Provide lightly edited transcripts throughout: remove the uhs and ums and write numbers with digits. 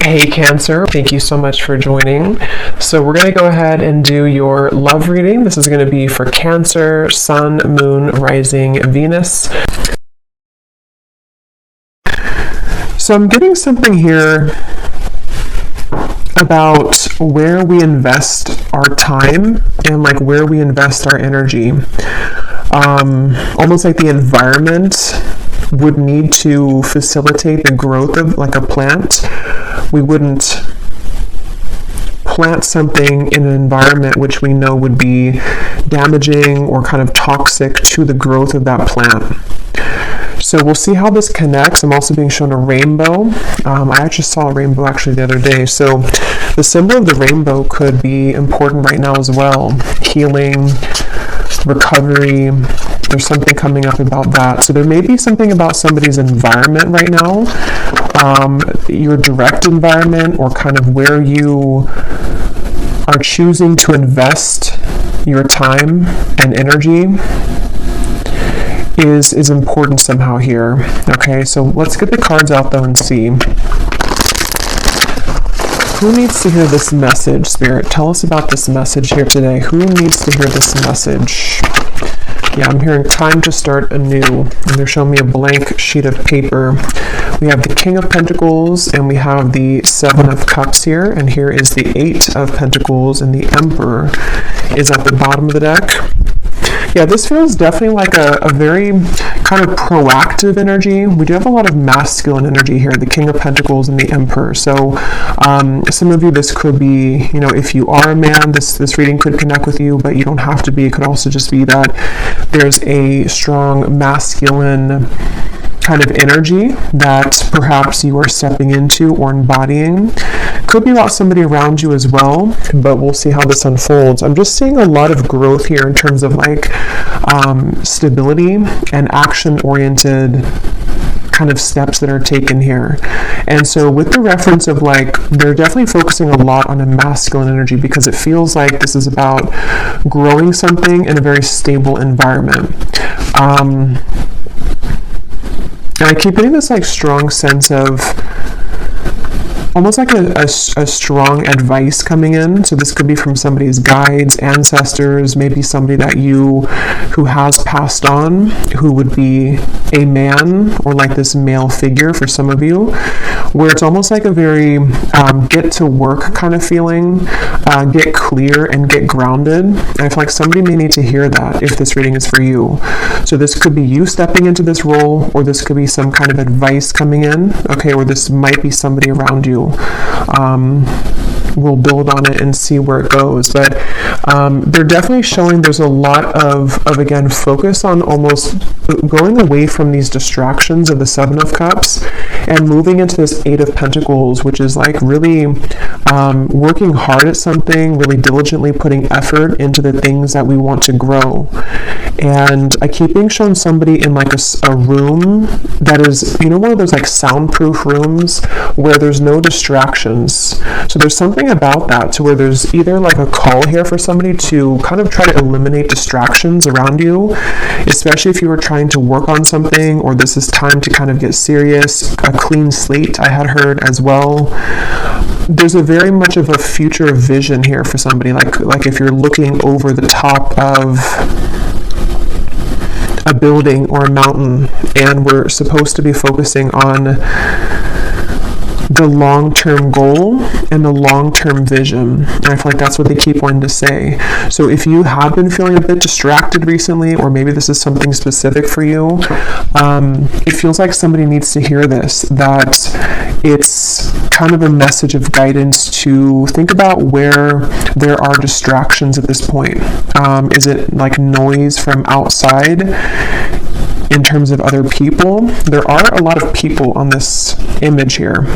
Hey Cancer, thank you so much for joining. So we're going to go ahead and do your love reading. This is going to be for Cancer, Sun, Moon, Rising, Venus. So I'm getting something here about where we invest our time and like where we invest our energy. Almost like the environment would need to facilitate the growth of like a plant. We wouldn't plant something in an environment which we know would be damaging or kind of toxic to the growth of that plant. So we'll see how this connects. I'm also being shown a rainbow. I actually saw a rainbow actually the other day. So the symbol of the rainbow could be important right now as well. Healing, recovery. There's something coming up about that. So there may be something about somebody's environment right now, your direct environment, or kind of where you are choosing to invest your time and energy is important somehow here. Okay, so let's get the cards out though and see. Who needs to hear this message, Spirit? Tell us about this message here today. Who needs to hear this message? Yeah, I'm hearing time to start anew. And they're showing me a blank sheet of paper. We have the King of Pentacles and we have the Seven of Cups here. And here is the Eight of Pentacles and the Emperor is at the bottom of the deck. Yeah, this feels definitely like a very kind of proactive energy. We do have a lot of masculine energy here, the King of Pentacles and the Emperor. So some of you, this could be, you know, if you are a man, this reading could connect with you, but you don't have to be. It could also just be that there's a strong masculine kind of energy that perhaps you are stepping into or embodying. Could be about somebody around you as well, but we'll see how this unfolds. I'm just seeing a lot of growth here in terms of like stability and action-oriented kind of steps that are taken here. And so with the reference of like, they're definitely focusing a lot on a masculine energy because it feels like this is about growing something in a very stable environment. And I keep getting this like strong sense of almost like a strong advice coming in. So this could be from somebody's guides, ancestors, maybe somebody that who has passed on, who would be a man or like this male figure for some of you, where it's almost like a very get to work kind of feeling, get clear and get grounded. And I feel like somebody may need to hear that if this reading is for you. So this could be you stepping into this role, or this could be some kind of advice coming in, okay, or this might be somebody around you. We'll build on it and see where it goes, but they're definitely showing there's a lot of again focus on almost going away from these distractions of the Seven of Cups and moving into this Eight of Pentacles, which is like really working hard at something, really diligently putting effort into the things that we want to grow. And I keep being shown somebody in like a room that is, you know, one of those like soundproof rooms where there's no distractions. So there's something about that to where there's either like a call here for somebody to kind of try to eliminate distractions around you, especially if you were trying to work on something, or this is time to kind of get serious, a clean slate I had heard as well. There's a very much of a future vision here for somebody, like if you're looking over the top of a building or a mountain, and we're supposed to be focusing on the long-term goal and the long-term vision. And I feel like that's what they keep wanting to say. So if you have been feeling a bit distracted recently, or maybe this is something specific for you, it feels like somebody needs to hear this, that it's kind of a message of guidance to think about where there are distractions at this point. Is it like noise from outside? In terms of other people, there are a lot of people on this image here.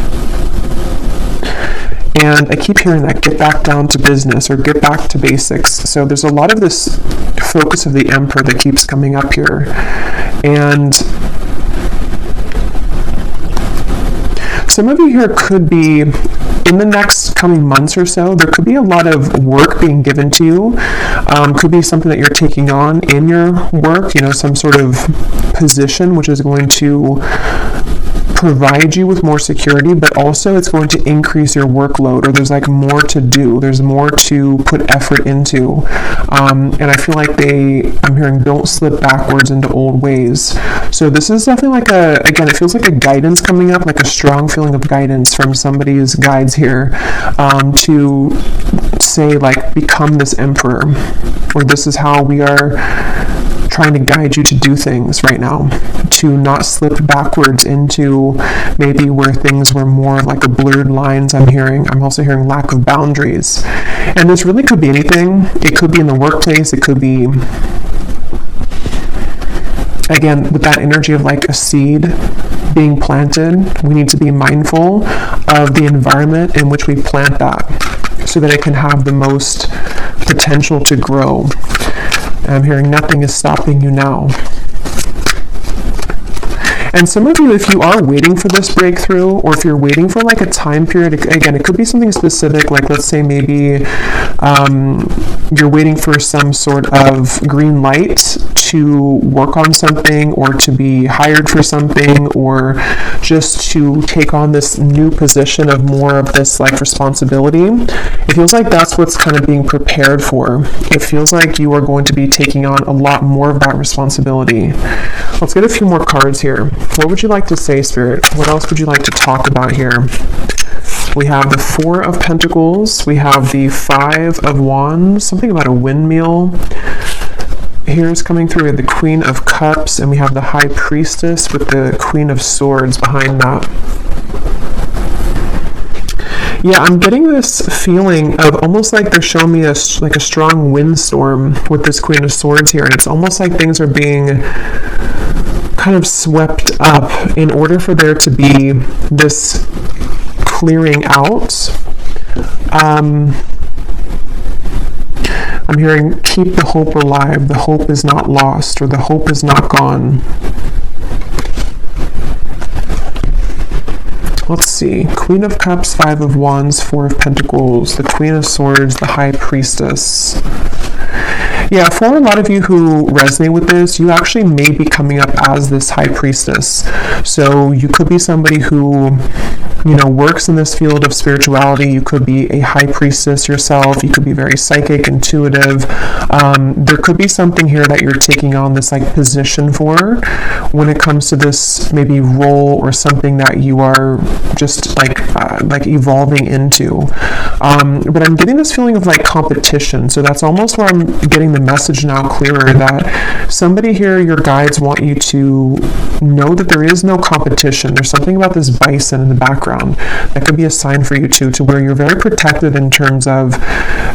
And I keep hearing that, get back down to business or get back to basics. So there's a lot of this focus of the Emperor that keeps coming up here. And some of you here could be, in the next coming months or so, there could be a lot of work being given to you. Could be something that you're taking on in your work, you know, some sort of position which is going to provide you with more security, but also it's going to increase your workload, or there's like more to do. There's more to put effort into. And I feel like I'm hearing don't slip backwards into old ways. So this is definitely like again, it feels like a guidance coming up, like a strong feeling of guidance from somebody's guides here, to say like, become this emperor, or this is how we are trying to guide you to do things right now, to not slip backwards into maybe where things were more like a blurred lines. I'm also hearing lack of boundaries. And this really could be anything. It could be in the workplace. It could be, again, with that energy of like a seed being planted. We need to be mindful of the environment in which we plant that, so that it can have the most potential to grow. I'm hearing nothing is stopping you now. And some of you, if you are waiting for this breakthrough, or if you're waiting for like a time period, again, it could be something specific, like let's say maybe you're waiting for some sort of green light to work on something, or to be hired for something, or just to take on this new position of more of this like responsibility. It feels like that's what's kind of being prepared for. It feels like you are going to be taking on a lot more of that responsibility. Let's get a few more cards here. What would you like to say, Spirit? What else would you like to talk about here? We have the Four of Pentacles. We have the Five of Wands. Something about a windmill. Here's coming through. We have the Queen of Cups, and we have the High Priestess with the Queen of Swords behind that. Yeah, I'm getting this feeling of almost like they're showing me a strong windstorm with this Queen of Swords here, and it's almost like things are being kind of swept up in order for there to be this clearing out. I'm hearing keep the hope alive. The hope is not lost, or the hope is not gone. Let's see. Queen of Cups, Five of Wands, Four of Pentacles, the Queen of Swords, the High Priestess. Yeah, for a lot of you who resonate with this, you actually may be coming up as this High Priestess. So you could be somebody who, works in this field of spirituality. You could be a High Priestess yourself. You could be very psychic, intuitive. There could be something here that you're taking on this like position for when it comes to this maybe role, or something that you are just like evolving into. But I'm getting this feeling of like competition. So that's almost where I'm getting the message now clearer, that somebody here, your guides want you to know that there is no competition. There's something about this bison in the background that could be a sign for you to where you're very protected in terms of,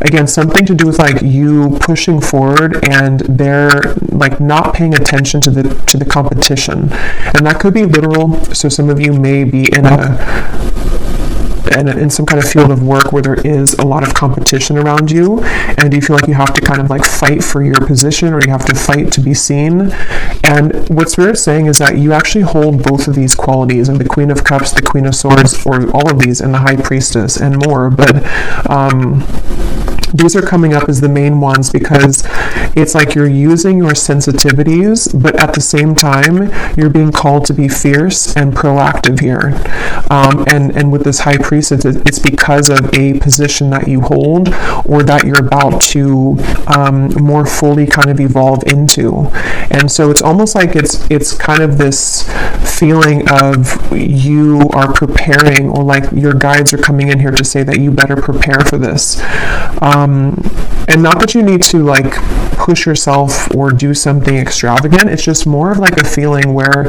again, something to do with like you pushing forward, and they're like not paying attention to the competition. And that could be literal. So some of you may be in some kind of field of work where there is a lot of competition around you, and you feel like you have to kind of like fight for your position, or you have to fight to be seen. And what Spirit's saying is that you actually hold both of these qualities, and the Queen of Cups, the Queen of Swords, or all of these, and the High Priestess, and more. But these are coming up as the main ones, because it's like you're using your sensitivities, but at the same time, you're being called to be fierce and proactive here. And with this High Priestess, it's because of a position that you hold, or that you're about to more fully kind of evolve into. And so it's almost like it's kind of this feeling of you are preparing, or like your guides are coming in here to say that you better prepare for this. And not that you need to like push yourself or do something extravagant. It's just more of like a feeling where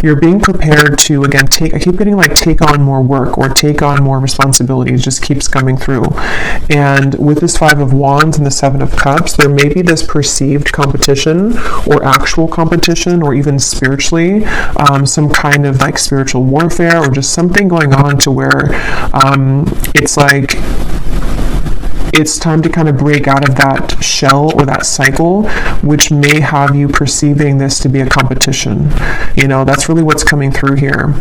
you're being prepared to, again, I keep getting like take on more work, or take on more responsibility. It just keeps coming through. And with this Five of Wands and the Seven of Cups, there may be this perceived competition, or actual competition, or even spiritually, some kind of like spiritual warfare, or just something going on to where it's like it's time to kind of break out of that shell or that cycle, which may have you perceiving this to be a competition. That's really what's coming through here.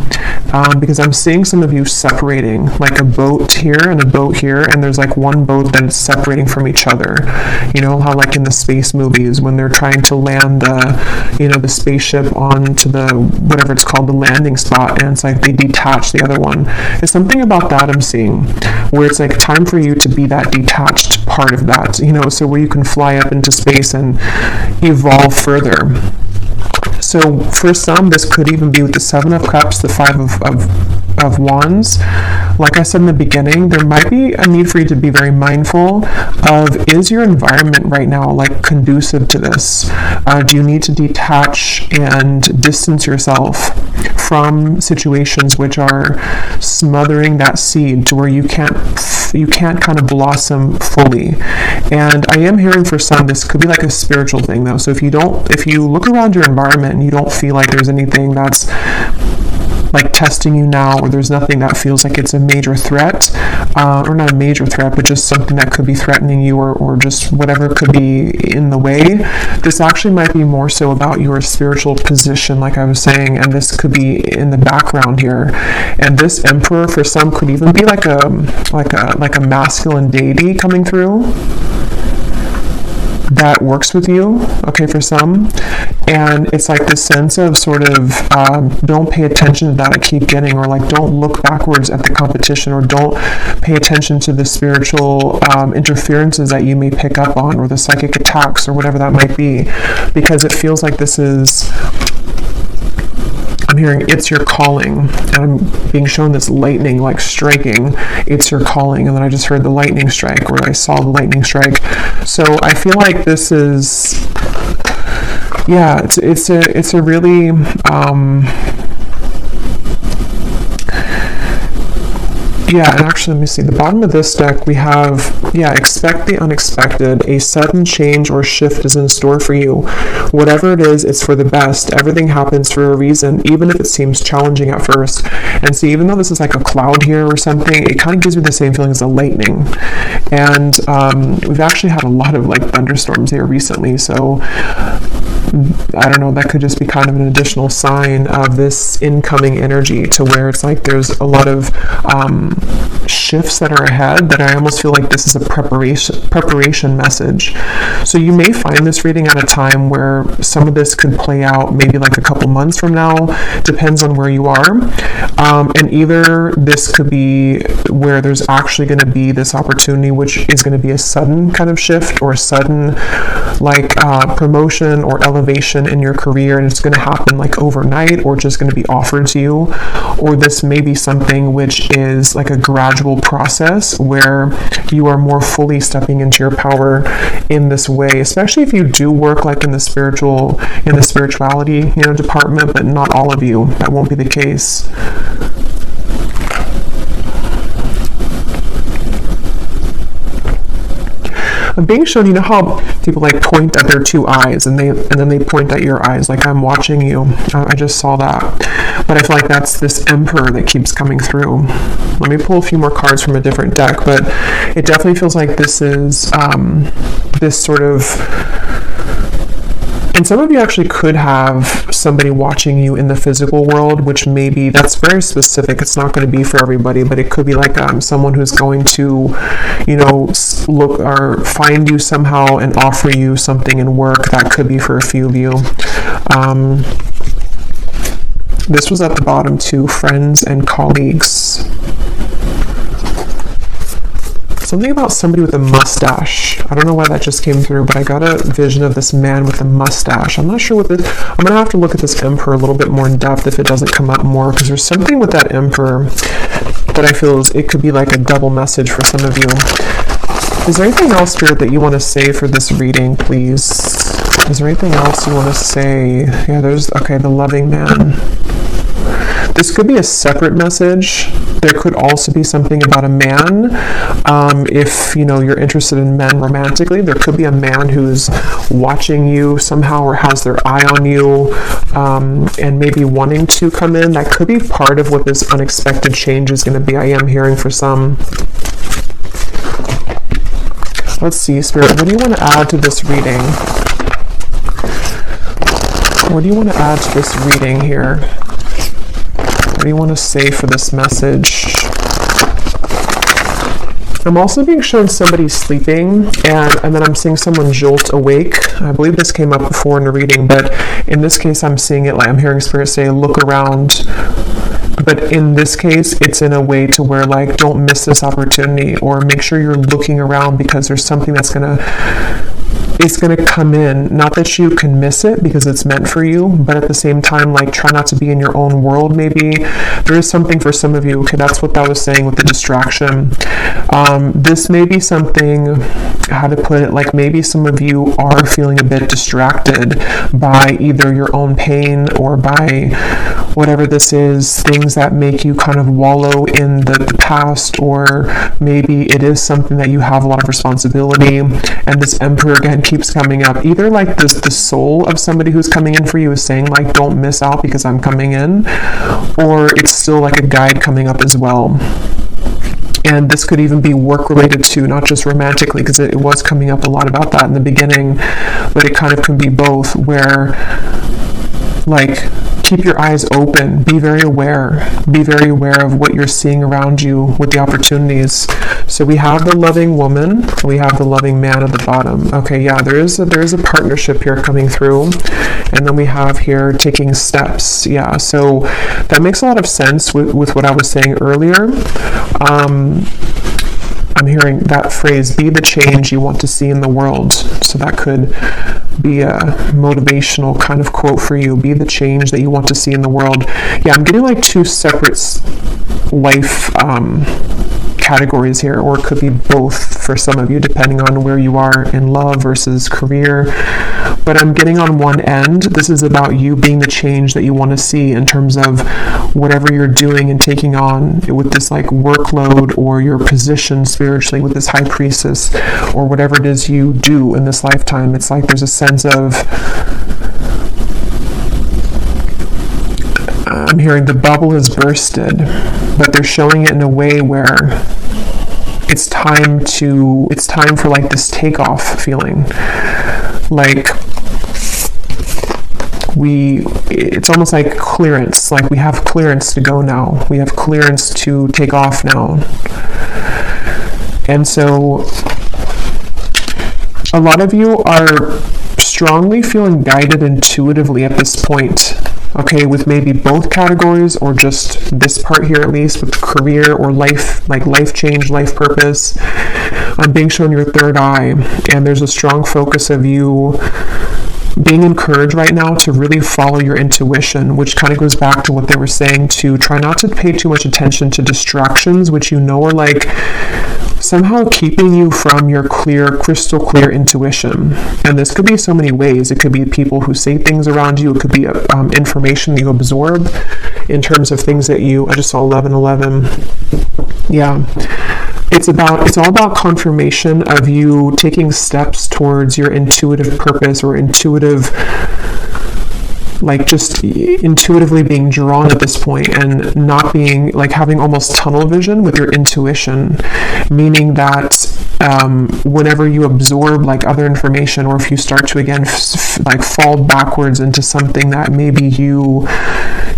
Because I'm seeing some of you separating, like a boat here and a boat here, and there's like one boat that's separating from each other. How like in the space movies, when they're trying to land the spaceship onto the, whatever it's called, the landing spot, and it's like they detach the other one. It's something about that I'm seeing, where it's like time for you to be that detached part of that, so where you can fly up into space and evolve further. So for some, this could even be with the Seven of Cups, the Five of Wands. Like I said in the beginning, there might be a need for you to be very mindful of, is your environment right now like conducive to this? Do you need to detach and distance yourself from situations which are smothering that seed to where you can't kind of blossom fully? And I am hearing for some, this could be like a spiritual thing though. So if you look around your environment and you don't feel like there's anything that's like testing you now, or there's nothing that feels like it's a major threat, or not a major threat, but just something that could be threatening you, or just whatever could be in the way, this actually might be more so about your spiritual position, like I was saying, and this could be in the background here. And this Emperor for some could even be like a masculine deity coming through that works with you, okay, for some. And it's like this sense of sort of don't pay attention to that I keep getting, or like don't look backwards at the competition, or don't pay attention to the spiritual interferences that you may pick up on, or the psychic attacks, or whatever that might be, because it feels like this is, I'm hearing it's your calling, and I'm being shown this lightning like striking, it's your calling, and then I just heard the lightning strike, or I saw the lightning strike. So I feel like this is, yeah, it's a really yeah, and actually, let me see. The bottom of this deck, we have, expect the unexpected. A sudden change or shift is in store for you. Whatever it is, it's for the best. Everything happens for a reason, even if it seems challenging at first. And see, even though this is like a cloud here or something, it kind of gives me the same feeling as a lightning. And we've actually had a lot of like thunderstorms here recently, so I don't know, that could just be kind of an additional sign of this incoming energy, to where it's like there's a lot of shifts that are ahead, that I almost feel like this is a preparation message. So you may find this reading at a time where some of this could play out maybe like a couple months from now, depends on where you are. And either this could be where there's actually going to be this opportunity, which is going to be a sudden kind of shift, or a sudden like promotion or elevation in your career, and it's going to happen like overnight, or just going to be offered to you. Or this may be something which is like a gradual process where you are more fully stepping into your power in this way, especially if you do work like in the spirituality department, but not all of you, that won't be the case. I'm being shown, how people like point at their two eyes, and then they point at your eyes, like I'm watching you. I just saw that, but I feel like that's this Emperor that keeps coming through. Let me pull a few more cards from a different deck, but it definitely feels like this is this sort of. And some of you actually could have somebody watching you in the physical world, which maybe that's very specific. It's not going to be for everybody, but it could be like someone who's going to, look or find you somehow and offer you something in work. That could be for a few of you. This was at the bottom too, friends and colleagues. Something about somebody with a mustache. I don't know why that just came through, but I got a vision of this man with a mustache. I'm not sure what this. I'm going to have to look at this Emperor a little bit more in depth if it doesn't come up more, because there's something with that Emperor that I feel it could be like a double message for some of you. Is there anything else, Spirit, that you want to say for this reading, please? Is there anything else you want to say? Yeah, the loving man. This could be a separate message. There could also be something about a man. If you're interested in men romantically, there could be a man who's watching you somehow, or has their eye on you, and maybe wanting to come in. That could be part of what this unexpected change is going to be. I am hearing for some. Let's see, Spirit, what do you want to add to this reading? What do you want to add to this reading here? What do you want to say for this message? I'm also being shown somebody sleeping, and then I'm seeing someone jolt awake. I believe this came up before in the reading, but in this case, I'm seeing it like I'm hearing Spirit say, look around. But in this case, it's in a way to where, like, don't miss this opportunity, or make sure you're looking around because there's something that's it's going to come in. Not that you can miss it because it's meant for you, but at the same time, like, try not to be in your own world. Maybe there is something for some of you. Okay, that's what that was saying with the distraction. This may be something, how to put it, like maybe some of you are feeling a bit distracted by either your own pain or by whatever this is, things that make you kind of wallow in the past, or maybe it is something that you have a lot of responsibility, and this Emperor again keeps coming up. Either like the soul of somebody who's coming in for you is saying, like, don't miss out because I'm coming in, or it's still like a guide coming up as well. And this could even be work related too, not just romantically, because it was coming up a lot about that in the beginning, but it kind of can be both, where, like, keep your eyes open, be very aware of what you're seeing around you with the opportunities. So we have the loving woman, we have the loving man at the bottom. Okay, yeah, there is a partnership here coming through, and then we have here taking steps. Yeah, so that makes a lot of sense with what I was saying earlier. I'm hearing that phrase, be the change you want to see in the world. So that could be a motivational kind of quote for you. Be the change that you want to see in the world. Yeah, I'm getting like two separate life categories here, or it could be both for some of you, depending on where you are in love versus career. But I'm getting on one end, this is about you being the change that you want to see in terms of whatever you're doing and taking on with this like workload, or your position spiritually with this high priestess, or whatever it is you do in this lifetime. It's like there's a sense of, I'm hearing the bubble has bursted, but they're showing it in a way where it's time for like this takeoff feeling. Like it's almost like clearance, like we have clearance to go now. We have clearance to take off now. And so a lot of you are strongly feeling guided intuitively at this point. Okay, with maybe both categories, or just this part here at least, with career or life, like life change, life purpose. I'm being shown your third eye, and there's a strong focus of you being encouraged right now to really follow your intuition, which kind of goes back to what they were saying, to try not to pay too much attention to distractions, which you know are like somehow keeping you from your crystal clear intuition. And this could be so many ways. It could be people who say things around you. It could be information that you absorb in terms of things that I just saw 1111. Yeah. It's all about confirmation of you taking steps towards your intuitive purpose, or intuitive, like just intuitively being drawn at this point, and not being like having almost tunnel vision with your intuition, meaning that whenever you absorb like other information, or if you start to again like fall backwards into something that maybe you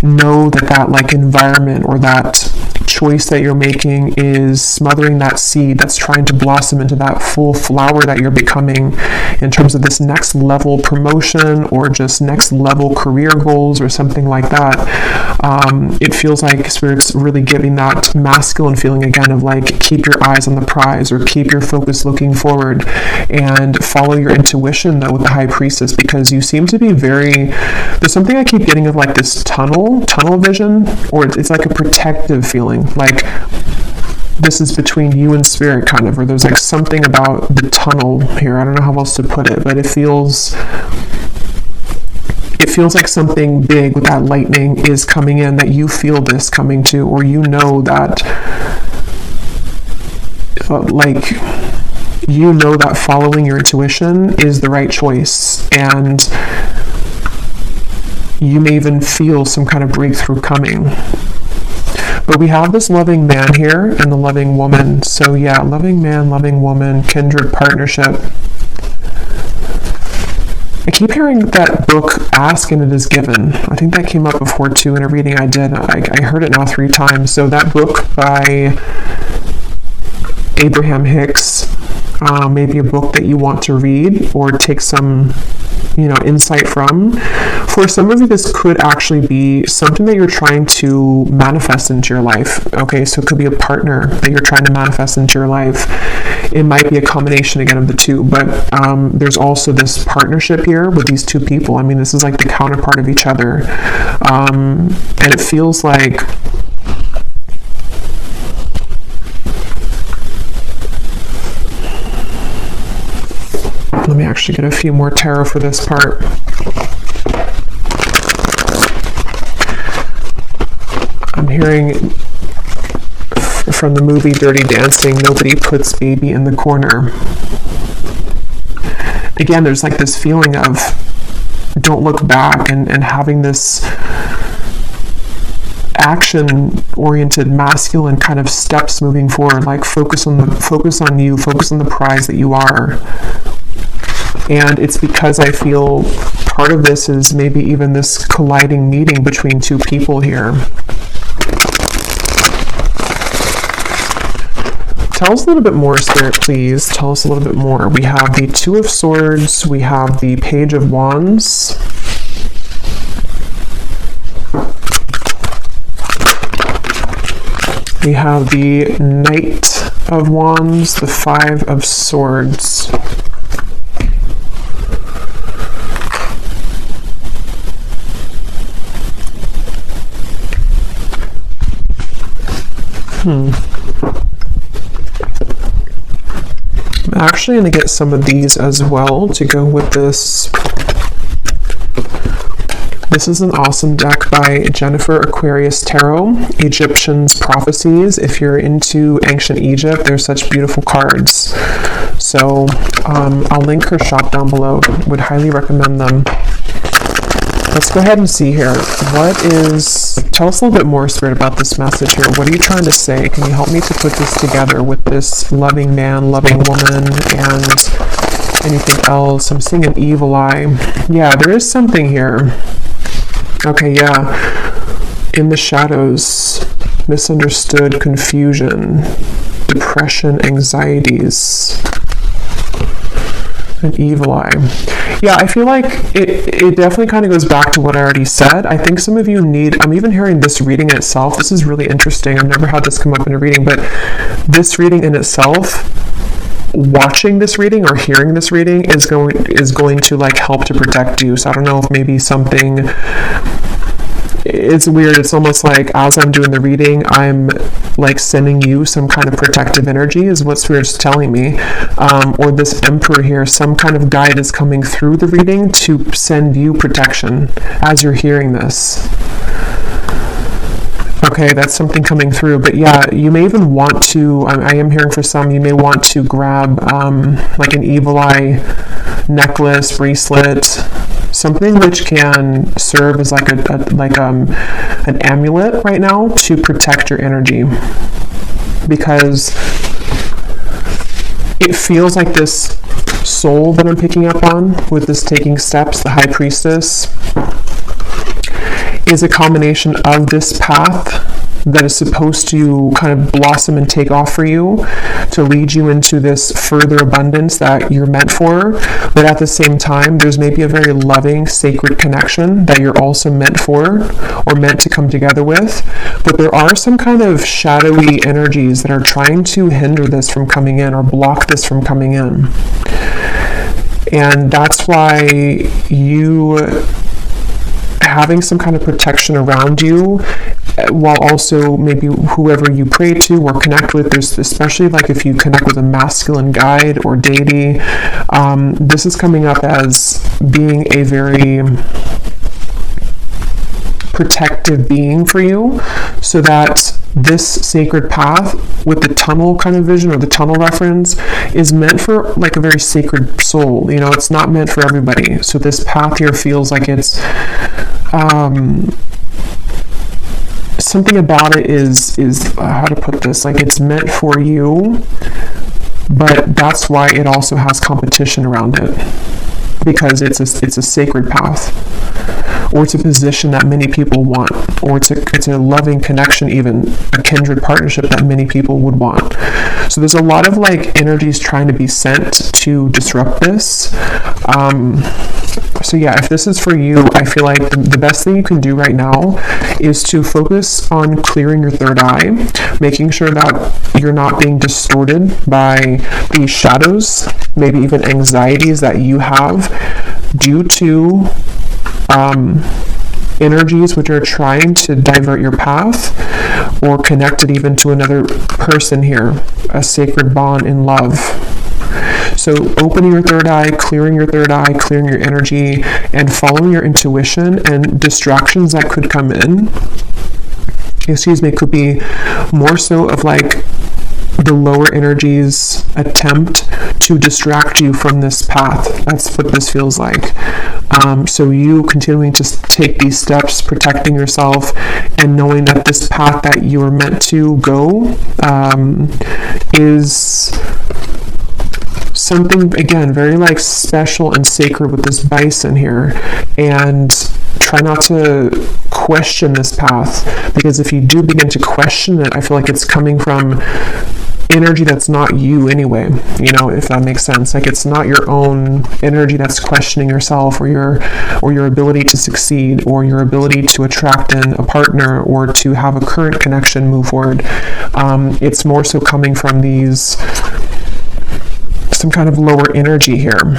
know that like environment or that choice that you're making is smothering that seed that's trying to blossom into that full flower that you're becoming in terms of this next level promotion, or just next level career goals, or something like that. It feels like Spirit's really giving that masculine feeling again of like, keep your eyes on the prize, or keep your focus looking forward, and follow your intuition though with the High Priestess, because you seem to be there's something I keep getting of like this tunnel vision, or it's like a protective feeling, like this is between you and Spirit kind of, or there's like something about the tunnel here. I don't know how else to put it, but it feels like something big with that lightning is coming in, that you feel this coming to, or you know that that following your intuition is the right choice, and you may even feel some kind of breakthrough coming. But we have this loving man here and the loving woman. So yeah, loving man, loving woman, kindred partnership. I keep hearing that book, Ask and It Is Given. I think that came up before too in a reading I did. I heard it now 3 times. So that book by Abraham Hicks, maybe a book that you want to read or take some, insight from. For some of you, this could actually be something that you're trying to manifest into your life. Okay, so it could be a partner that you're trying to manifest into your life. It might be a combination again of the two, but there's also this partnership here with these 2 people. I mean, this is like the counterpart of each other. And it feels like let me actually get a few more tarot for this part. I'm hearing from the movie Dirty Dancing, nobody puts baby in the corner. Again, there's like this feeling of don't look back and having this action-oriented masculine kind of steps moving forward, like focus on you, focus on the prize that you are. And it's because I feel part of this is maybe even this colliding meeting between 2 people here. Tell us a little bit more, Spirit, please. Tell us a little bit more. We have the 2 of Swords. We have the Page of Wands. We have the Knight of Wands, the 5 of Swords. I'm actually going to get some of these as well to go with this. This is an awesome deck by Jennifer Aquarius Tarot, Egyptian's Prophecies. If you're into ancient Egypt, they're such beautiful cards. So I'll link her shop down below. Would highly recommend them. Let's go ahead and see here. Tell us a little bit more, Spirit, about this message here. What are you trying to say? Can you help me to put this together with this loving man, loving woman, and anything else? I'm seeing an evil eye. Yeah, there is something here. Okay, yeah. In the shadows, misunderstood, confusion, depression, anxieties. An evil eye. Yeah, I feel like it definitely kind of goes back to what I already said. I think some of you I'm even hearing this reading in itself. This is really interesting. I've never had this come up in a reading, but this reading in itself, watching this reading or hearing this reading is going to like help to protect you. So I don't know if maybe something, it's weird. It's almost like as I'm doing the reading, I'm like sending you some kind of protective energy is what Spirit's telling me. Or this Emperor here, some kind of guide is coming through the reading to send you protection as you're hearing this. Okay, that's something coming through. But yeah, you may even want to, I am hearing for some, you may want to grab like an evil eye necklace, bracelet, something which can serve as like an amulet right now to protect your energy, because it feels like this soul that I'm picking up on with this taking steps, the High Priestess, is a combination of this path that is supposed to kind of blossom and take off for you to lead you into this further abundance that you're meant for. But at the same time, there's maybe a very loving, sacred connection that you're also meant for or meant to come together with. But there are some kind of shadowy energies that are trying to hinder this from coming in or block this from coming in. And that's why you having some kind of protection around you, while also maybe whoever you pray to or connect with, there's especially like if you connect with a masculine guide or deity, this is coming up as being a very protective being for you, so that this sacred path with the tunnel kind of vision or the tunnel reference is meant for like a very sacred soul. You know, it's not meant for everybody. So this path here feels like it's something about it is how to put this, like it's meant for you, but that's why it also has competition around it, because it's a sacred path, or it's a position that many people want, or it's a loving connection, even a kindred partnership that many people would want. So there's a lot of like energies trying to be sent to disrupt this. So yeah, if this is for you, I feel like the best thing you can do right now is to focus on clearing your third eye, making sure that you're not being distorted by these shadows, maybe even anxieties that you have due to energies which are trying to divert your path, or connect it even to another person here, a sacred bond in love. So opening your third eye, clearing your third eye, clearing your energy, and following your intuition, and distractions that could come in, could be more so of like the lower energies attempt to distract you from this path. That's what this feels like. So you continuing to take these steps, protecting yourself, and knowing that this path that you are meant to go is something, again, very like special and sacred with this bison here. And try not to question this path, because if you do begin to question it, I feel like it's coming from energy that's not you anyway, if that makes sense. Like it's not your own energy that's questioning yourself, or your ability to succeed, or your ability to attract in a partner, or to have a current connection move forward. It's more so coming from some kind of lower energy here.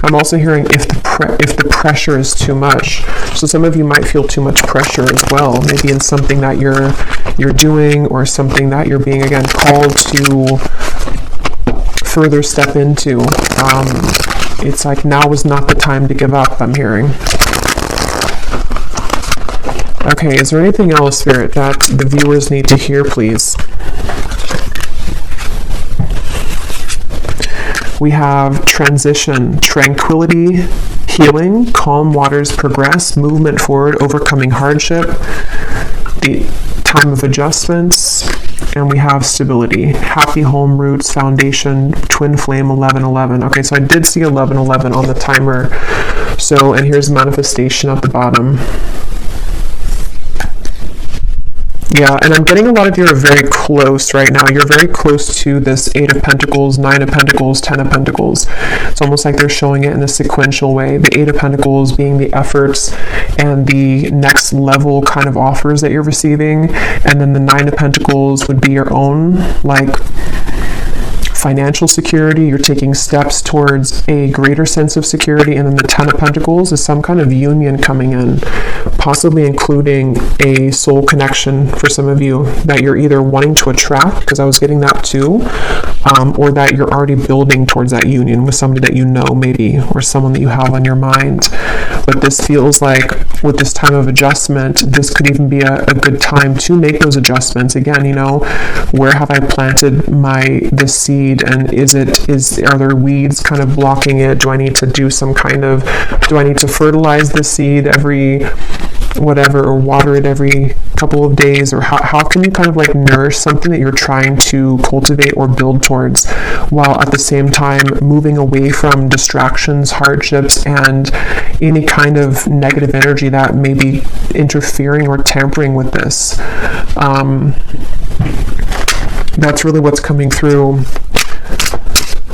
I'm also hearing if the pressure is too much. So some of you might feel too much pressure as well, maybe in something that you're doing, or something that you're being, again, called to further step into. It's like now is not the time to give up, I'm hearing. Okay, is there anything else, Spirit, that the viewers need to hear, please? We have transition, tranquility, healing, calm waters progress, movement forward, overcoming hardship, the time of adjustments, and we have stability, happy home roots, foundation, twin flame, 1111. Okay, so I did see 1111 on the timer. So, and here's manifestation at the bottom. Yeah, and I'm getting a lot of you are very close right now. You're very close to this 8 of Pentacles, 9 of Pentacles, 10 of Pentacles. It's almost like they're showing it in a sequential way. The 8 of Pentacles being the efforts and the next level kind of offers that you're receiving. And then the 9 of Pentacles would be your own, like, financial security. You're taking steps towards a greater sense of security. And then the 10 of Pentacles is some kind of union coming in, possibly including a soul connection for some of you that you're either wanting to attract, because I was getting that too, or that you're already building towards that union with somebody that you know, maybe, or someone that you have on your mind. But this feels like with this time of adjustment, this could even be a good time to make those adjustments. Again, where have I planted this seed, and are there weeds kind of blocking it? Do I need to fertilize the seed every whatever, or water it every couple of days, or how can you kind of like nourish something that you're trying to cultivate or build towards, while at the same time moving away from distractions, hardships, and any kind of negative energy that may be interfering or tampering with this. That's really what's coming through.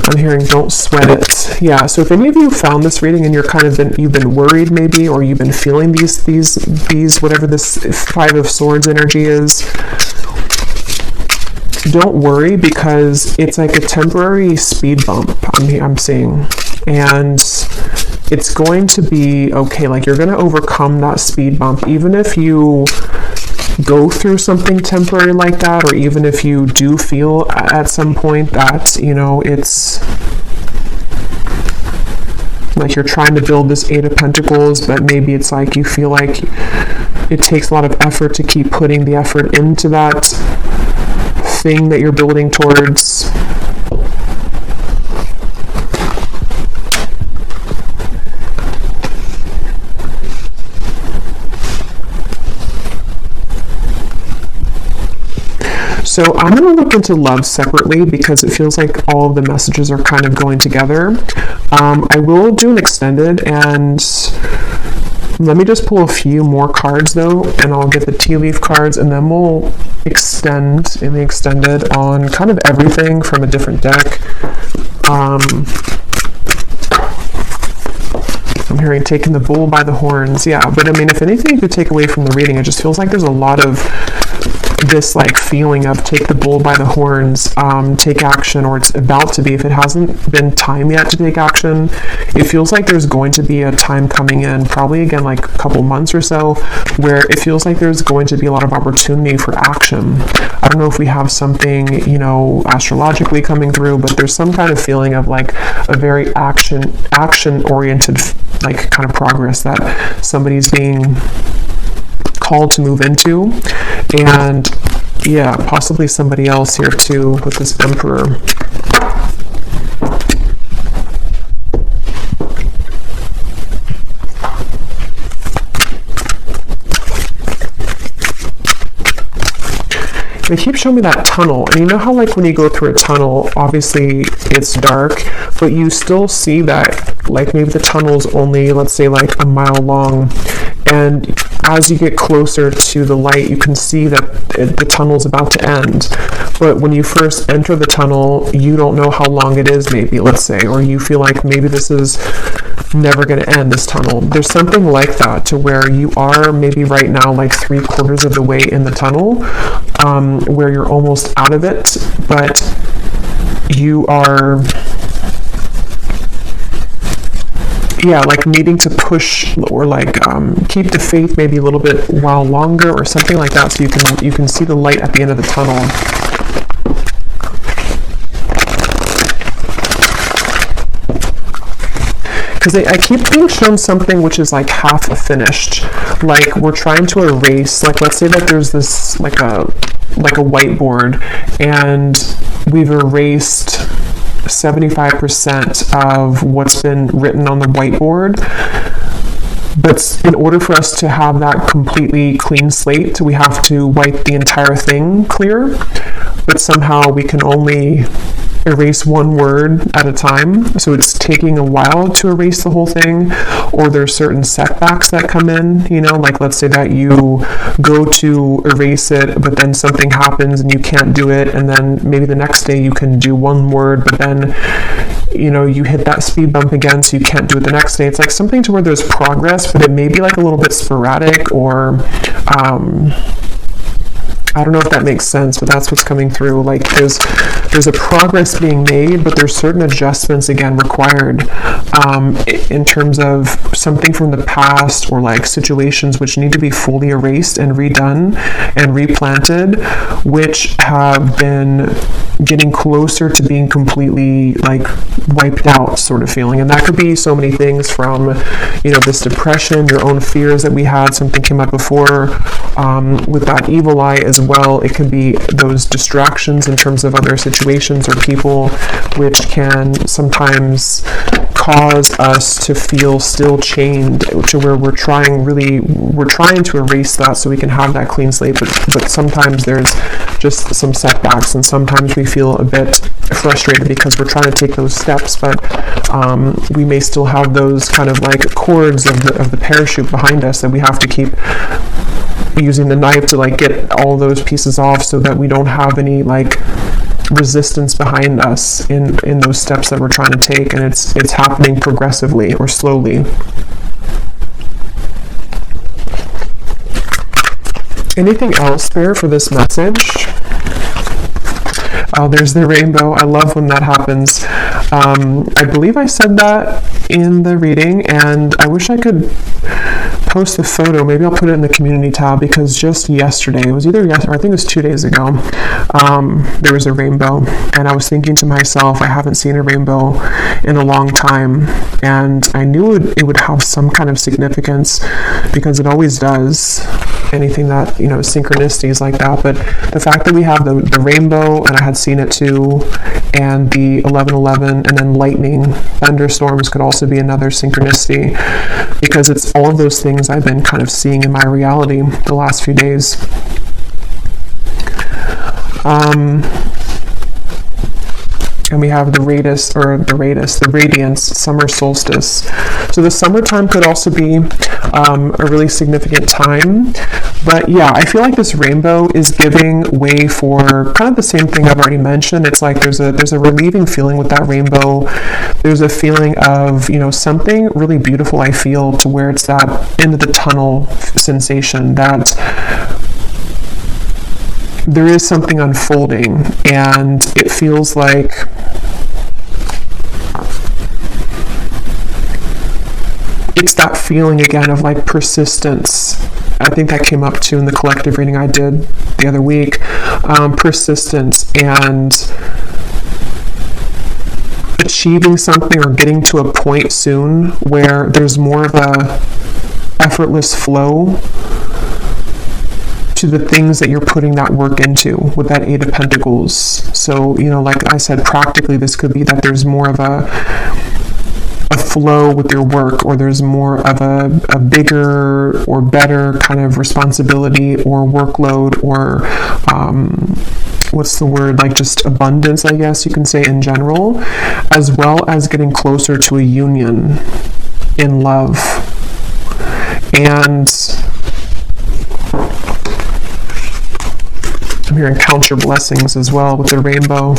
I'm hearing don't sweat it. Yeah, so if any of you found this reading and you've been worried maybe, or you've been feeling these whatever this 5 of Swords energy is, don't worry, because it's like a temporary speed bump I'm seeing. And it's going to be okay. Like, you're going to overcome that speed bump, even if you go through something temporary like that, or even if you do feel at some point that, it's like you're trying to build this 8 of Pentacles, but maybe it's like you feel like it takes a lot of effort to keep putting the effort into that thing that you're building towards. So I'm going to look into love separately because it feels like all of the messages are kind of going together. I will do an extended, and let me just pull a few more cards though, and I'll get the tea leaf cards, and then we'll extend in the extended on kind of everything from a different deck. I'm hearing taking the bull by the horns. Yeah, but I mean, if anything you could take away from the reading, it just feels like there's a lot of this like feeling of take the bull by the horns, take action, or it's about to be. If it hasn't been time yet to take action, it feels like there's going to be a time coming in, probably again like a couple months or so, where it feels like there's going to be a lot of opportunity for action. I don't know if we have something, you know, astrologically coming through, but there's some kind of feeling of like a very action oriented like kind of progress that somebody's being called to move into. And yeah, possibly somebody else here too with this Emperor. They keep showing me that tunnel, and you know how like when you go through a tunnel, obviously it's dark, but you still see that like maybe the tunnel's only, let's say, like a mile long, and as you get closer to the light, you can see that the tunnel's about to end. But when you first enter the tunnel, you don't know how long it is, maybe, let's say, or you feel like maybe this is never going to end, this tunnel. There's something like that, to where you are maybe right now like 3/4 of the way in the tunnel, where you're almost out of it, but you are, yeah, like needing to push or like keep the faith maybe a little bit while longer or something like that, so you can see the light at the end of the tunnel. Because I keep being shown something which is like half finished, like we're trying to erase, like let's say that there's this like a whiteboard, and we've erased 75% of what's been written on the whiteboard. But in order for us to have that completely clean slate, we have to wipe the entire thing clear. But somehow we can only erase one word at a time, so it's taking a while to erase the whole thing. Or there's certain setbacks that come in, you know, like let's say that you go to erase it, but then something happens and you can't do it, and then maybe the next day you can do one word, but then, you know, you hit that speed bump again, so you can't do it the next day. It's like something to where there's progress, but it may be like a little bit sporadic, or I don't know if that makes sense, but that's what's coming through. Like there's a progress being made, but there's certain adjustments again required in terms of something from the past, or like situations which need to be fully erased and redone and replanted, which have been getting closer to being completely like wiped out sort of feeling. And that could be so many things, from, you know, this depression, your own fears that we had, something came up before with that evil eye as well. It could be those distractions in terms of other situations or people, which can sometimes cause us to feel still chained, to where we're trying to erase that so we can have that clean slate, but sometimes there's just some setbacks, and sometimes we feel a bit frustrated because we're trying to take those steps, but we may still have those kind of like cords of the parachute behind us that we have to keep using the knife to like get all those pieces off, so that we don't have any like resistance behind us in those steps that we're trying to take, and it's happening progressively or slowly. Anything else there for this message? Oh, there's the rainbow. I love when that happens. I believe I said that in the reading, and I wish I could post the photo. Maybe I'll put it in the community tab, because just yesterday, it was either yesterday, or I think it was 2 days ago, there was a rainbow, and I was thinking to myself, I haven't seen a rainbow in a long time, and I knew it would have some kind of significance, because it always does. Anything that, you know, synchronicities like that. But the fact that we have the rainbow, and I had seen it too, and the 11:11, and then lightning, thunderstorms could also be another synchronicity, because it's all of those things I've been kind of seeing in my reality the last few days. And we have the radiance, summer solstice. So the summertime could also be a really significant time. But yeah, I feel like this rainbow is giving way for kind of the same thing I've already mentioned. It's like there's a relieving feeling with that rainbow. There's a feeling of, something really beautiful, I feel, to where it's that end of the tunnel sensation that there is something unfolding, and it feels like it's that feeling again of like persistence. I think that came up too in the collective reading I did the other week. Persistence and achieving something or getting to a point soon where there's more of a effortless flow to the things that you're putting that work into with that Eight of Pentacles. So, like I said, practically this could be that there's more of a flow with your work, or there's more of a bigger or better kind of responsibility or workload, or what's the word, like just abundance, I guess you can say, in general, as well as getting closer to a union in love. And I'm hearing count your blessings as well with the rainbow.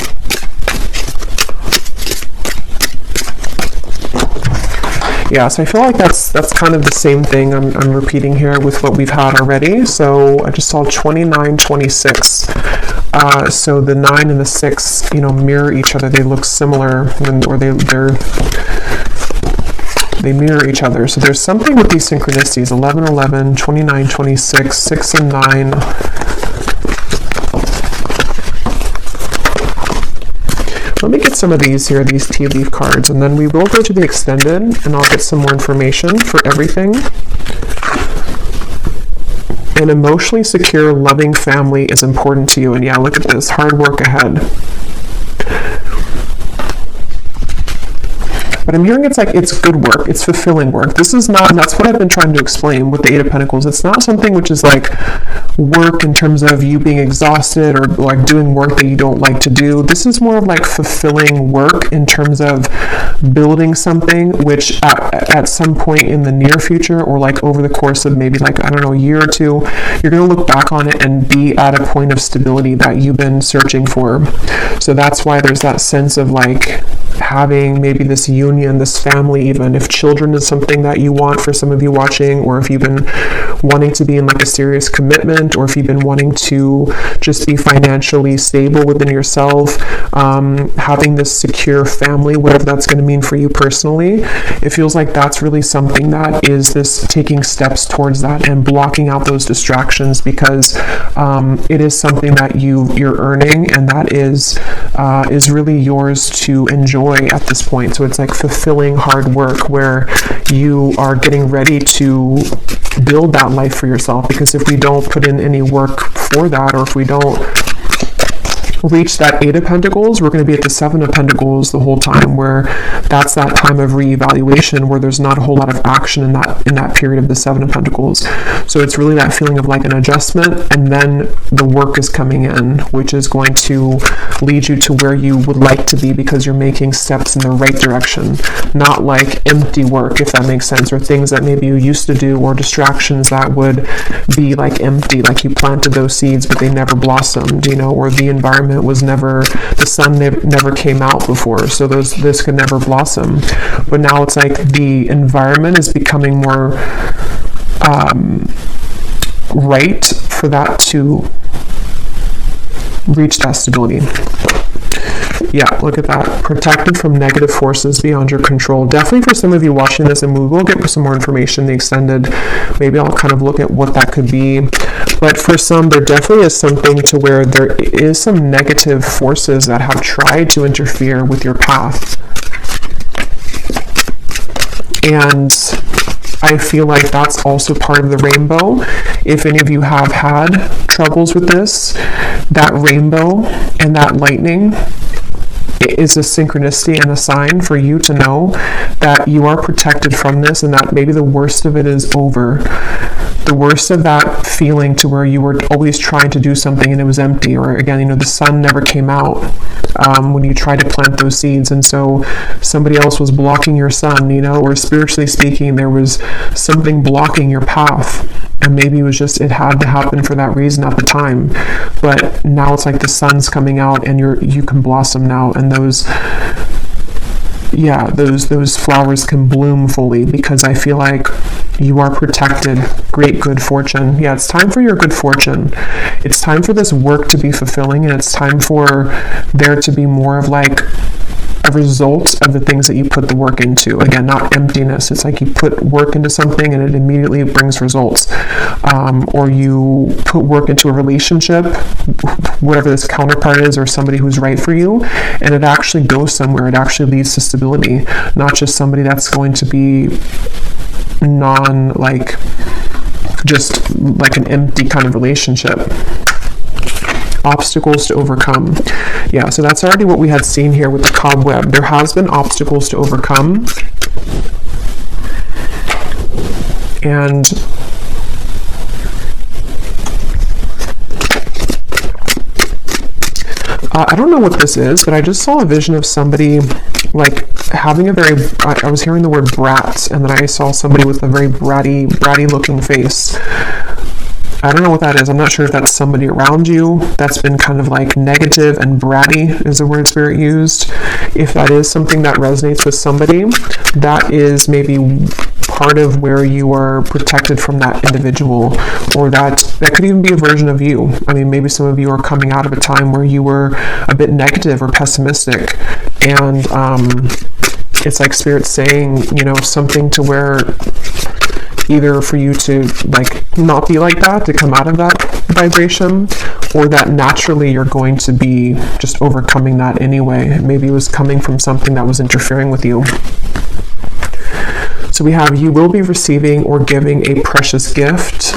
Yeah, so I feel like that's kind of the same thing I'm repeating here with what we've had already. So I just saw 29, 26. So the 9 and the 6, mirror each other. They look similar, or they mirror each other. So there's something with these synchronicities: 11, 11, 29, 26, 6 and 9. Let me get some of these here, these tea leaf cards, and then we will go to the extended, and I'll get some more information for everything. An emotionally secure, loving family is important to you. And yeah, look at this, hard work ahead. But I'm hearing it's good work, it's fulfilling work. This is not, and that's what I've been trying to explain with the Eight of Pentacles. It's not something which is like work in terms of you being exhausted or like doing work that you don't like to do. This is more of like fulfilling work in terms of building something which at some point in the near future, or like over the course of maybe like, I don't know, a year or two, you're going to look back on it and be at a point of stability that you've been searching for. So that's why there's that sense of like having maybe this union, this family, even if children is something that you want for some of you watching, or if you've been wanting to be in like a serious commitment, or if you've been wanting to just be financially stable within yourself, having this secure family, whatever that's going to mean for you personally, it feels like that's really something that is this taking steps towards that and blocking out those distractions, because it is something that you're earning, and that is really yours to enjoy at this point. So it's like fulfilling hard work where you are getting ready to build that life for yourself, because if we don't put in any work for that, or if we don't reach that Eight of Pentacles, we're going to be at the Seven of Pentacles the whole time, where that's that time of reevaluation where there's not a whole lot of action in that period of the Seven of Pentacles. So it's really that feeling of like an adjustment, and then the work is coming in, which is going to lead you to where you would like to be, because you're making steps in the right direction, not like empty work, if that makes sense, or things that maybe you used to do, or distractions that would be like empty, like you planted those seeds but they never blossomed, or the environment was never, the sun never came out before, so this could never blossom. But now it's like the environment is becoming more right for that to reach that stability. Yeah, look at that. Protected from negative forces beyond your control. Definitely for some of you watching this, and we will get some more information in the extended. Maybe I'll kind of look at what that could be. But for some, there definitely is something to where there is some negative forces that have tried to interfere with your path. And I feel like that's also part of the rainbow. If any of you have had troubles with this, that rainbow and that lightning is a synchronicity and a sign for you to know that you are protected from this, and that maybe the worst of it is over. the worst of that feeling to where you were always trying to do something and it was empty, or again, the sun never came out when you tried to plant those seeds, and so somebody else was blocking your sun, or spiritually speaking, there was something blocking your path, and maybe it had to happen for that reason at the time, but now it's like the sun's coming out and you can blossom now, and those flowers can bloom fully, because I feel like you are protected. Great good fortune. Yeah, it's time for your good fortune. It's time for this work to be fulfilling, and it's time for there to be more of like a result of the things that you put the work into. Again, not emptiness. It's like you put work into something and it immediately brings results. Or you put work into a relationship, whatever this counterpart is, or somebody who's right for you, and it actually goes somewhere. It actually leads to stability, not just somebody that's going to be just like an empty kind of relationship. Obstacles to overcome. Yeah, so that's already what we had seen here with the cobweb. There has been obstacles to overcome. And I don't know what this is, but I just saw a vision of somebody like having I was hearing the word brat, and then I saw somebody with a very bratty looking face. I don't know what that is. I'm not sure if that's somebody around you that's been kind of like negative, and bratty is the word Spirit used. If that is something that resonates with somebody, that is maybe part of where you are protected from that individual, or that could even be a version of you. I mean, maybe some of you are coming out of a time where you were a bit negative or pessimistic, and it's like Spirit saying, something to where either for you to like not be like that, to come out of that vibration, or that naturally you're going to be just overcoming that anyway. Maybe it was coming from something that was interfering with you. So we have, you will be receiving or giving a precious gift.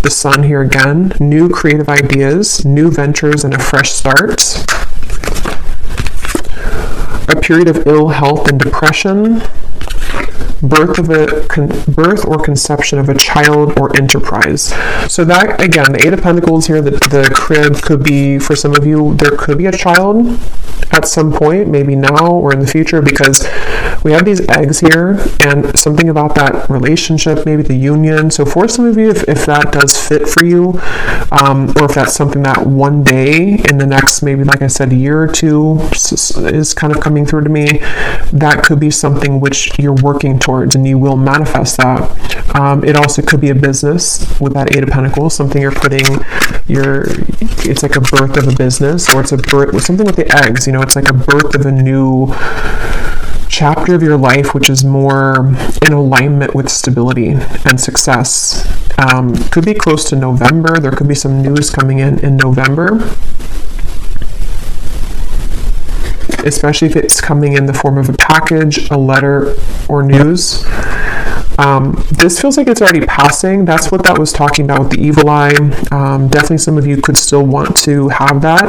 The sun here again, new creative ideas, new ventures, and a fresh start. A period of ill health and depression. Birth or conception of a child or enterprise. So that, again, the Eight of Pentacles here, the crib could be, for some of you, there could be a child at some point, maybe now or in the future, because we have these eggs here, and something about that relationship, maybe the union. So for some of you, if that does fit for you, or if that's something that one day in the next, maybe like I said, year or two is kind of coming through to me, that could be something which you're working towards, and you will manifest that. It also could be a business with that Eight of Pentacles, something you're putting it's like a birth of a business, or it's a birth with something with the eggs, it's like a birth of a new chapter of your life, which is more in alignment with stability and success. Could be close to November. There could be some news coming in November, especially if it's coming in the form of a package, a letter, or news. This feels like it's already passing. That's what that was talking about with the evil eye. Definitely some of you could still want to have that,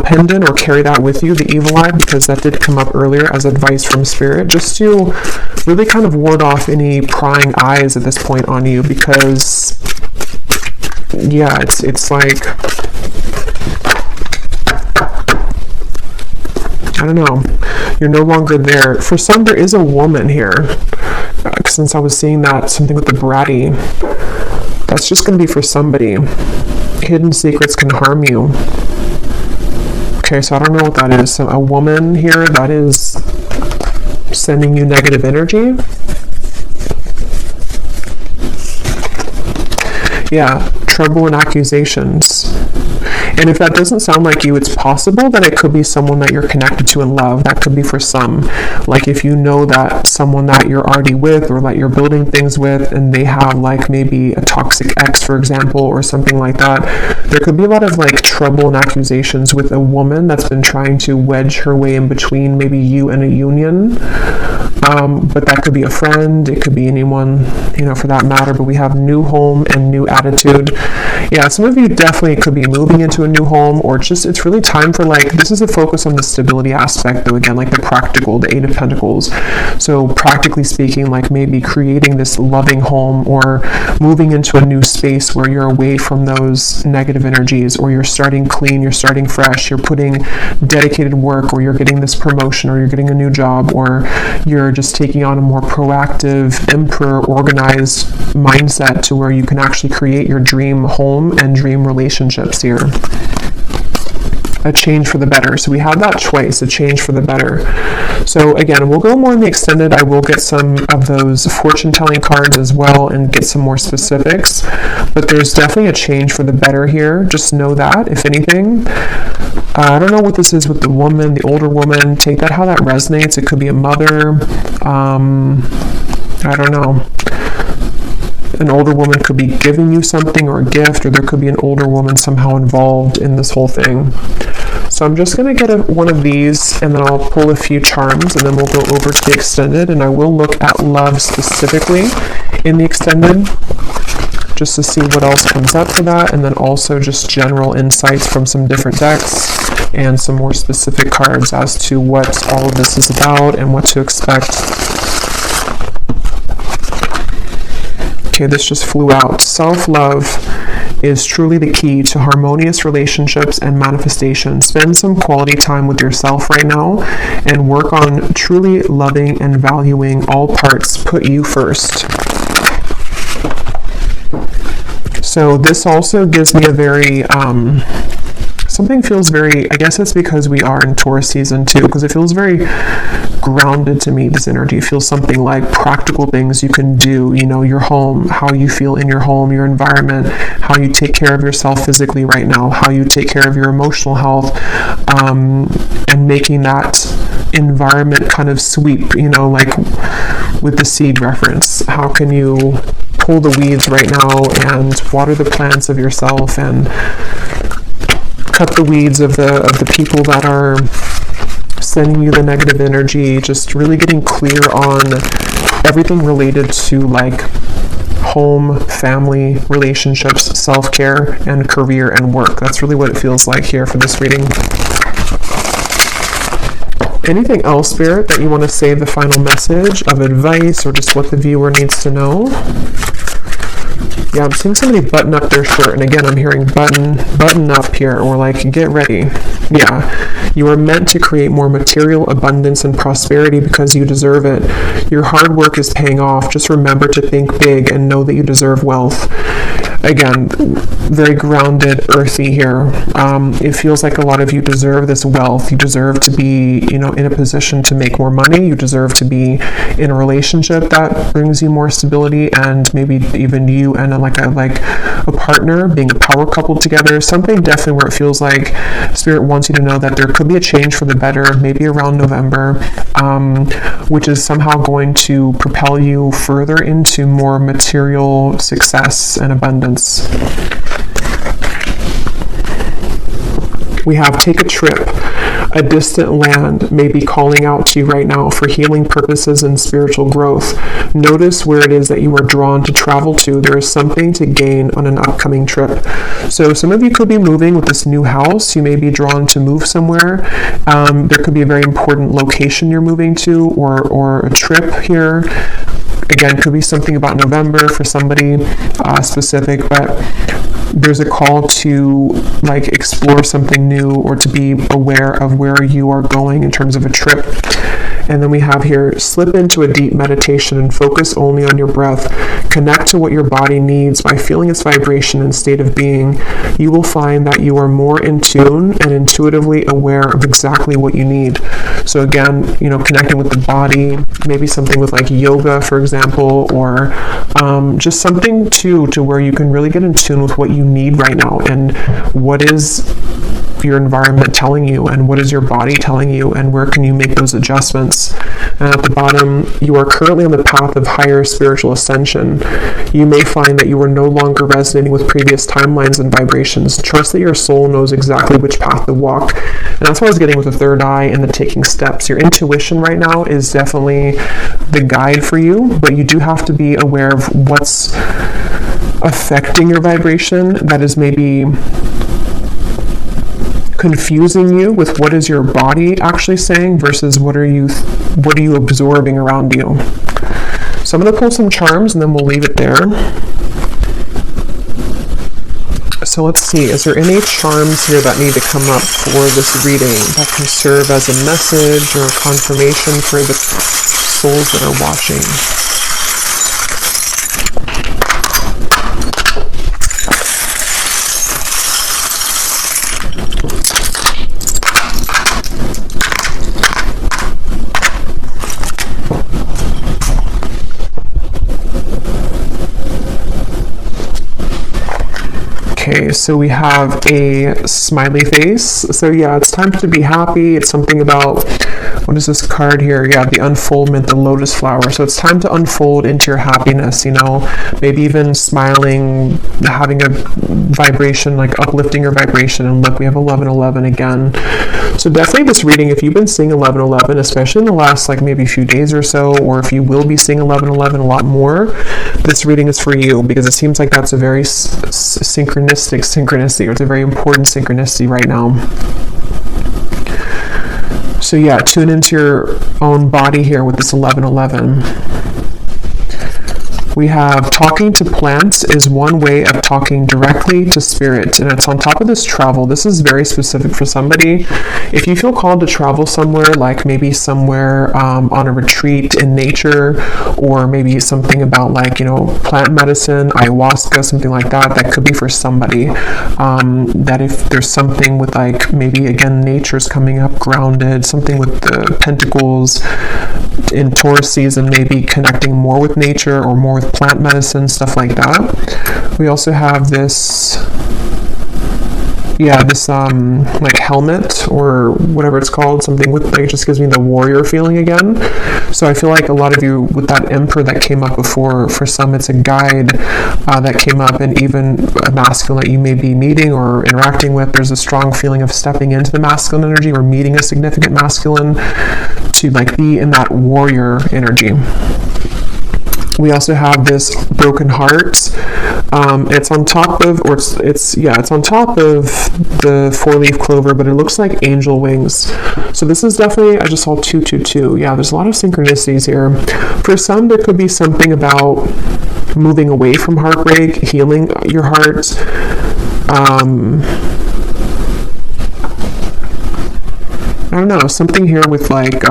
pendant, or carry that with you, the evil eye, because that did come up earlier as advice from Spirit, just to really kind of ward off any prying eyes at this point on you, because, yeah, it's like, I don't know, you're no longer there. For some, there is a woman here. Since I was seeing that, something with the bratty, that's just going to be for somebody. Hidden secrets can harm you. Okay, so I don't know what that is. So a woman here that is sending you negative energy. Yeah, trouble and accusations. And if that doesn't sound like you, it's possible that it could be someone that you're connected to in love. That could be for some. Like if you know that someone that you're already with, or that you're building things with, and they have like maybe a toxic ex, for example, or something like that, there could be a lot of like trouble and accusations with a woman that's been trying to wedge her way in between maybe you and a union. but that could be a friend, it could be anyone, for that matter. But we have new home and new attitude. Yeah, some of you definitely could be moving into a new home, or it's really time for, this is a focus on the stability aspect, though, again, the practical, the Eight of Pentacles. So practically speaking, maybe creating this loving home, or moving into a new space where you're away from those negative energies, or you're starting clean, you're starting fresh, you're putting dedicated work, or you're getting this promotion, or you're getting a new job, or you're just taking on a more proactive, emperor, organized mindset to where you can actually create your dream home and dream relationships here. A change for the better. So we have that choice, a change for the better. So again, we'll go more in the extended. I will get some of those fortune telling cards as well and get some more specifics, but there's definitely a change for the better here. Just know that, if anything. I don't know what this is with the woman, the older woman. Take that how that resonates. It could be a mother. I don't know. An older woman could be giving you something, or a gift, or there could be an older woman somehow involved in this whole thing. So I'm just going to get one of these, and then I'll pull a few charms, and then we'll go over to the extended, and I will look at love specifically in the extended, just to see what else comes up for that, and then also just general insights from some different decks, and some more specific cards as to what all of this is about and what to expect. Okay, this just flew out. Self-love is truly the key to harmonious relationships and manifestation. Spend some quality time with yourself right now and work on truly loving and valuing all parts. Put you first. So this also gives me a very, something feels very, I guess it's because we are in Taurus season too, because it feels very grounded to me, this energy. It feels something like practical things you can do, your home, how you feel in your home, your environment, how you take care of yourself physically right now, how you take care of your emotional health, and making that environment kind of sweep, with the seed reference. How can you pull the weeds right now and water the plants of yourself and cut the weeds of the people that are sending you the negative energy, just really getting clear on everything related to home, family, relationships, self-care, and career and work. That's really what it feels like here for this reading. Anything else, Spirit, that you want to say, the final message of advice, or just what the viewer needs to know? Yeah, I'm seeing somebody button up their shirt, and again, I'm hearing button up here, or get ready. Yeah, you are meant to create more material abundance and prosperity because you deserve it. Your hard work is paying off. Just remember to think big and know that you deserve wealth. Again, very grounded, earthy here. It feels like a lot of you deserve this wealth. You deserve to be, in a position to make more money. You deserve to be in a relationship that brings you more stability, and maybe even you and a partner, being a power couple together. Something definitely where it feels like Spirit wants you to know that there could be a change for the better, maybe around November, which is somehow going to propel you further into more material success and abundance. We have take a trip. A distant land may be calling out to you right now for healing purposes and spiritual growth. Notice where it is that you are drawn to travel to. There is something to gain on an upcoming trip. So some of you could be moving with this new house. You may be drawn to move somewhere. There could be a very important location you're moving to, or a trip here. Again, could be something about November for somebody specific, but there's a call to explore something new, or to be aware of where you are going in terms of a trip. And then we have here, slip into a deep meditation and focus only on your breath. Connect to what your body needs by feeling its vibration and state of being. You will find that you are more in tune and intuitively aware of exactly what you need. So again, connecting with the body, maybe something with yoga, for example, or just something to where you can really get in tune with what you need right now, and what is your environment telling you, and what is your body telling you, and where can you make those adjustments. And at the bottom, you are currently on the path of higher spiritual ascension. You may find that you are no longer resonating with previous timelines and vibrations. Trust that your soul knows exactly which path to walk. And that's what I was getting with the third eye and the taking steps. Your intuition right now is definitely the guide for you, but you do have to be aware of what's affecting your vibration that is maybe confusing you with what is your body actually saying versus what are you absorbing around you. So I'm going to pull some charms and then we'll leave it there. So let's see, is there any charms here that need to come up for this reading that can serve as a message or confirmation for the souls that are watching? Okay, so we have a smiley face. So yeah, it's time to be happy. It's something about, what is this card here? Yeah, the unfoldment, the lotus flower. So it's time to unfold into your happiness, you know, maybe even smiling, having a vibration, like uplifting your vibration. And look, we have 1111 again. So definitely this reading, if you've been seeing 1111, especially in the last like maybe few days or so, or if you will be seeing 1111 a lot more, this reading is for you because it seems like that's a very synchronicity, or it's a very important synchronicity right now. So yeah, tune into your own body here with this 1111. We have talking to plants is one way of talking directly to spirit, and it's on top of this travel. This is very specific for somebody. If you feel called to travel somewhere, like maybe somewhere on a retreat in nature, or maybe something about like, you know, plant medicine, ayahuasca, something like that, that could be for somebody. That if there's something with like, maybe again, nature's coming up, grounded, something with the pentacles in Taurus season, maybe connecting more with nature or more with plant medicine, stuff like that. We also have this, like helmet or whatever it's called, something with like, it just gives me the warrior feeling again. So I feel like a lot of you with that emperor that came up before, for some it's a guide that came up, and even a masculine that you may be meeting or interacting with, there's a strong feeling of stepping into the masculine energy or meeting a significant masculine to like be in that warrior energy. We also have this broken heart. It's on top of, or it's on top of the 4-leaf clover, but it looks like angel wings. So this is definitely, I just saw 222. Yeah, there's a lot of synchronicities here. For some, there could be something about moving away from heartbreak, healing your heart. I don't know, something here with like,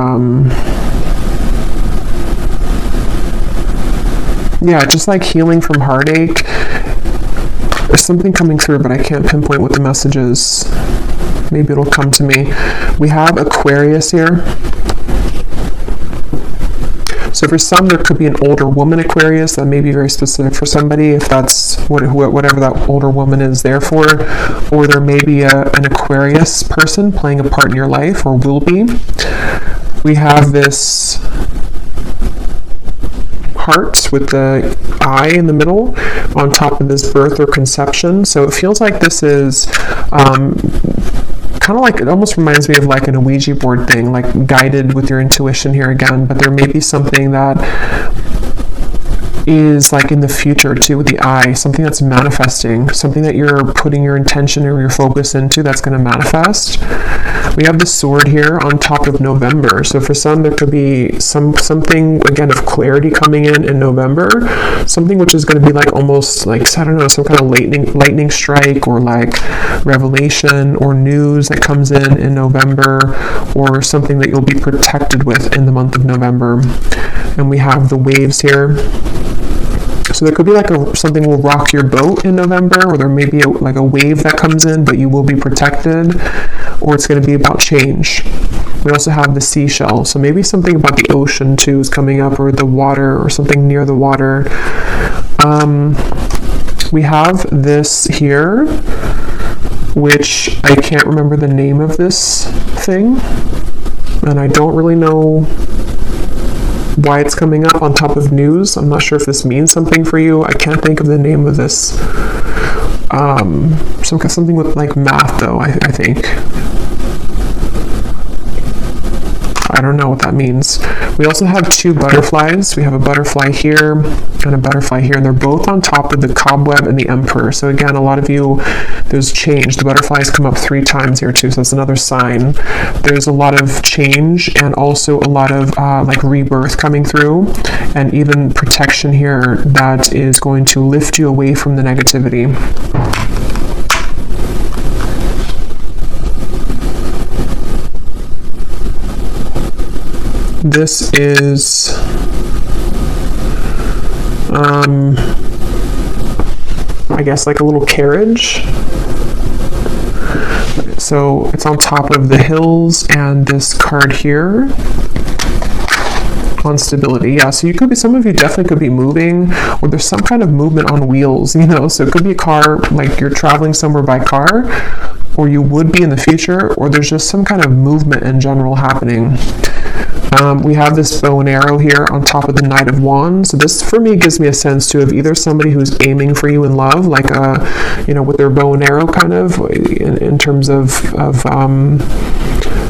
yeah, just like healing from heartache. There's something coming through, but I can't pinpoint what the message is. Maybe it'll come to me. We have Aquarius here. So for some, there could be an older woman Aquarius that may be very specific for somebody, if that's whatever that older woman is there for. Or there may be an Aquarius person playing a part in your life, or will be. We have this heart with the eye in the middle on top of this birth or conception. So it feels like this is kind of like, it almost reminds me of like an Ouija board thing, like guided with your intuition here again, but there may be something that is like in the future too with the eye, something that's manifesting, something that you're putting your intention or your focus into that's going to manifest. We have the sword here on top of November. So for some, there could be something again of clarity coming in November, something which is going to be like almost like, I don't know, some kind of lightning strike or like revelation or news that comes in November, or something that you'll be protected with in the month of November. And we have the waves here. So there could be like something will rock your boat in November, or there may be like a wave that comes in, but you will be protected, or it's going to be about change. We also have the seashell. So maybe something about the ocean too is coming up, or the water, or something near the water. We have this here, which I can't remember the name of this thing, and I don't really know why it's coming up on top of news. I'm not sure if this means something for you. I can't think of the name of this. Something with like math though, I think. I don't know what that means. We also have two butterflies. We have a butterfly here and a butterfly here, and they're both on top of the cobweb and the emperor. So again, a lot of you, there's change. The butterflies come up 3 times here too, so that's another sign. There's a lot of change and also a lot of like rebirth coming through, and even protection here that is going to lift you away from the negativity. This is I guess like a little carriage. So it's on top of the hills, and this card here on stability. Yeah, so you could be, some of you definitely could be moving, or there's some kind of movement on wheels, you know, so it could be a car, like you're traveling somewhere by car, or you would be in the future, or there's just some kind of movement in general happening. We have this bow and arrow here on top of the Knight of Wands. So this, for me, gives me a sense too of either somebody who's aiming for you in love, like you know, with their bow and arrow, kind of in terms of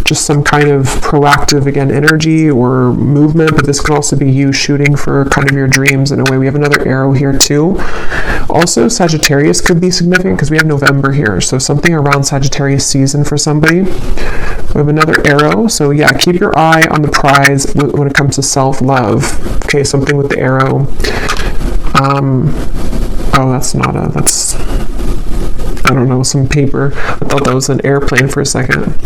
just some kind of proactive, again, energy or movement. But this could also be you shooting for kind of your dreams in a way. We have another arrow here too. Also, Sagittarius could be significant because we have November here, so something around Sagittarius season for somebody. We have another arrow, so yeah, keep your eye on the prize when it comes to self-love. Okay, something with the arrow. Oh, that's not a, that's, I don't know, some paper. I thought that was an airplane for a second.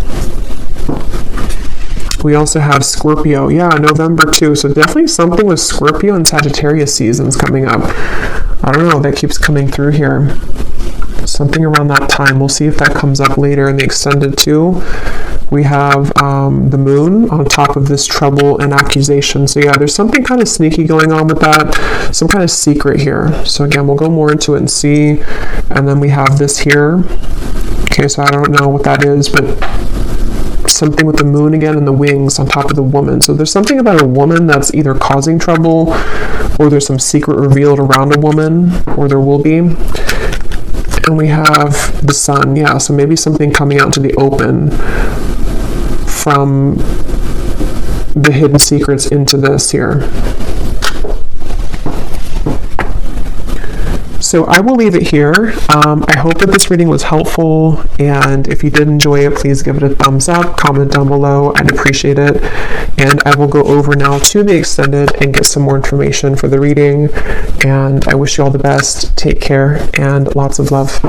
We also have Scorpio. Yeah, November too. So definitely something with Scorpio and Sagittarius seasons coming up. I don't know, that keeps coming through here. Something around that time. We'll see if that comes up later in the extended too. We have the moon on top of this trouble and accusation. So yeah, there's something kind of sneaky going on with that. Some kind of secret here. So again, we'll go more into it and see. And then we have this here. Okay, so I don't know what that is, but something with the moon again and the wings on top of the woman. So there's something about a woman that's either causing trouble, or there's some secret revealed around a woman, or there will be. And we have the sun. Yeah, so maybe something coming out to the open from the hidden secrets into this here. So I will leave it here. I hope that this reading was helpful, and if you did enjoy it, please give it a thumbs up, comment down below, I'd appreciate it. And I will go over now to the extended and get some more information for the reading, and I wish you all the best. Take care, and lots of love.